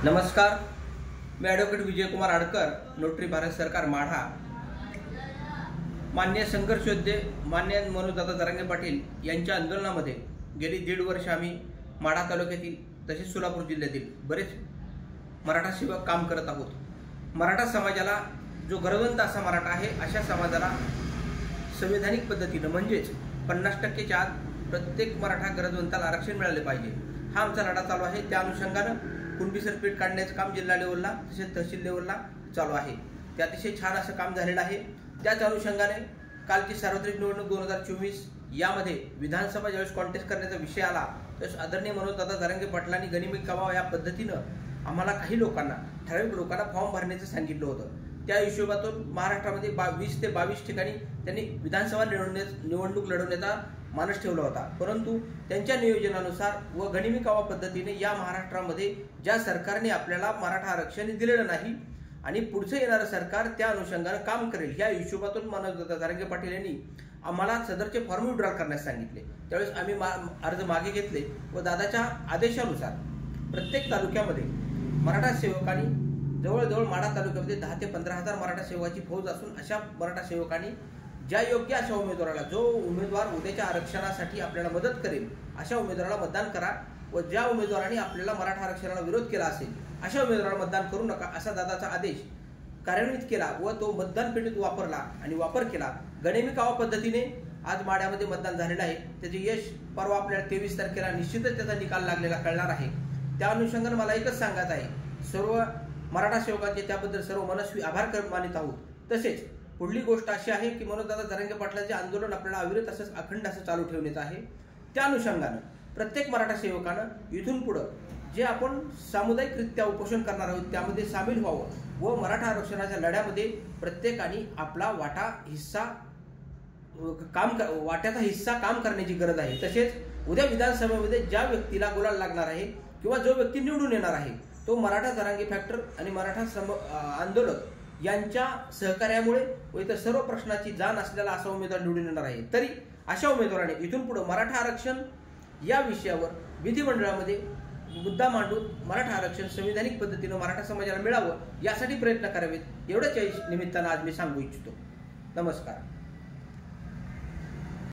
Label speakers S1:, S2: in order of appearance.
S1: नमस्कार, मी advocate Vijaykumar Adkar, notary Bharat सरकार माढा। माननीय संघर्ष योद्धे माननीय मनोजदादा जरांगे पाटील यांच्या आंदोलनामध्ये गेली 1.5 वर्ष आम्ही माढा तालुक्यातील तसेच सोलापूर जिल्ह्यातील बरेच मराठा सेवक काम करत आहोत। मराठा समाजाला जो गरजवंत असा मराठा आहे अशा समाजाला संवैधानिक पद्धतीने म्हणजेच 50%च्या आत प्रत्येक मराठा गरजवंताला आरक्षण मिळाले पाहिजे, हा आमचा लढा चालू आहे। त्या अनुषंगाने कुणबी सरपीट काढण्याचं काम जिल्हा लेवलला तसेच तहसील लेवलला चालू आहे। ते अतिशय छान असं काम झालेलं आहे। त्याच अनुषंगाने कालची सार्वत्रिक निवडणूक 2024 यामध्ये विधानसभा ज्यावेळेस कॉन्टेस्ट करण्याचा विषय आला त्यावेळेस आदरणीय मनोजदादा जरांगे पाटलांनी गनिमी कामावा या पद्धतीनं आम्हाला काही लोकांना ठराविक लोकांना फॉर्म भरण्याचं सांगितलं होतं। त्या हिशोबातून महाराष्ट्रामध्ये 20 ते 22 ठिकाणी त्यांनी विधानसभा निवडणूक लढवण्याचा मानस ठेवला होता, परंतु त्यांच्या नियोजनानुसार व गनिमी कावा पद्धतीने या महाराष्ट्रामध्ये ज्या सरकारने आपल्याला मराठा आरक्षण दिलेलं नाही आणि पुढचं येणारं सरकार त्या अनुषंगाने काम करेल या हिशोबातून मनोजदादा जरांगे पाटील यांनी आम्हाला सदरचे फॉर्म विड्रॉल करण्यास सांगितले। त्यावेळेस आम्ही अर्ज मागे घेतले व दादाच्या आदेशानुसार प्रत्येक तालुक्यामध्ये मराठा सेवकांनी जवळजवळ माढा तालुक्यामध्ये 10 ते 15,000 मराठा सेवकाची फौज असून अशा मराठा सेवकांनी ज्या योग्य अशा उमेदवाराला जो उमेदवार उद्याच्या आरक्षणासाठी आपल्याला मदत करेल अशा उमेदवाराला मतदान करा व ज्या उमेदवारांनी आपल्याला मराठा आरक्षणाला विरोध केला असेल अशा उमेदवाराला मतदान करू नका असा दादाचा आदेश कार्यान्वित केला व तो मतदान पेटीत वापरला आणि वापर केला। गनिमी कावा पद्धतीने आज माढ्यामध्ये मतदान झालेलं आहे। त्याचे यश परवा आपल्याला 23 तारखेला निश्चितच त्याचा निकाल लागलेला कळणार आहे। त्या अनुषंगाने मला एकच सांगायचं आहे, सर्व मराठा सेवकांचे त्याबद्दल सर्व मनस्वी आभार मानित आहोत। तसेच पुढली गोष्ट अशी आहे की मनोजदादा जरांगे पाटलांचे आंदोलन आपल्याला अविरत असंच अखंड असं चालू ठेवण्याचं आहे। त्या अनुषंगाने प्रत्येक मराठा सेवकानं इथून पुढे जे आपण सामुदायिकरित्या उपोषण करणार आहोत त्यामध्ये सामील व्हावं व मराठा आरक्षणाच्या लढ्यामध्ये प्रत्येकाने आपला वाट्याचा हिस्सा काम करण्याची गरज आहे। तसेच उद्या विधानसभेमध्ये ज्या व्यक्तीला गुलाल लागणार आहे किंवा जो व्यक्ती निवडून येणार आहे तो मराठा जरांगे फॅक्टर आणि मराठा आंदोलक यांच्या सहकार्यामुळे व इतर सर्व प्रश्नाची जाण असलेला असा उमेदवार निवडून येणार आहे। तरी अशा उमेदवाराने इथून पुढे मराठा आरक्षण या विषयावर विधिमंडळामध्ये मुद्दा मांडून मराठा आरक्षण संवैधानिक पद्धतीने मराठा समाजाला मिळावं यासाठी प्रयत्न करावेत, एवढ्याच निमित्तानं आज मी सांगू इच्छितो। नमस्कार।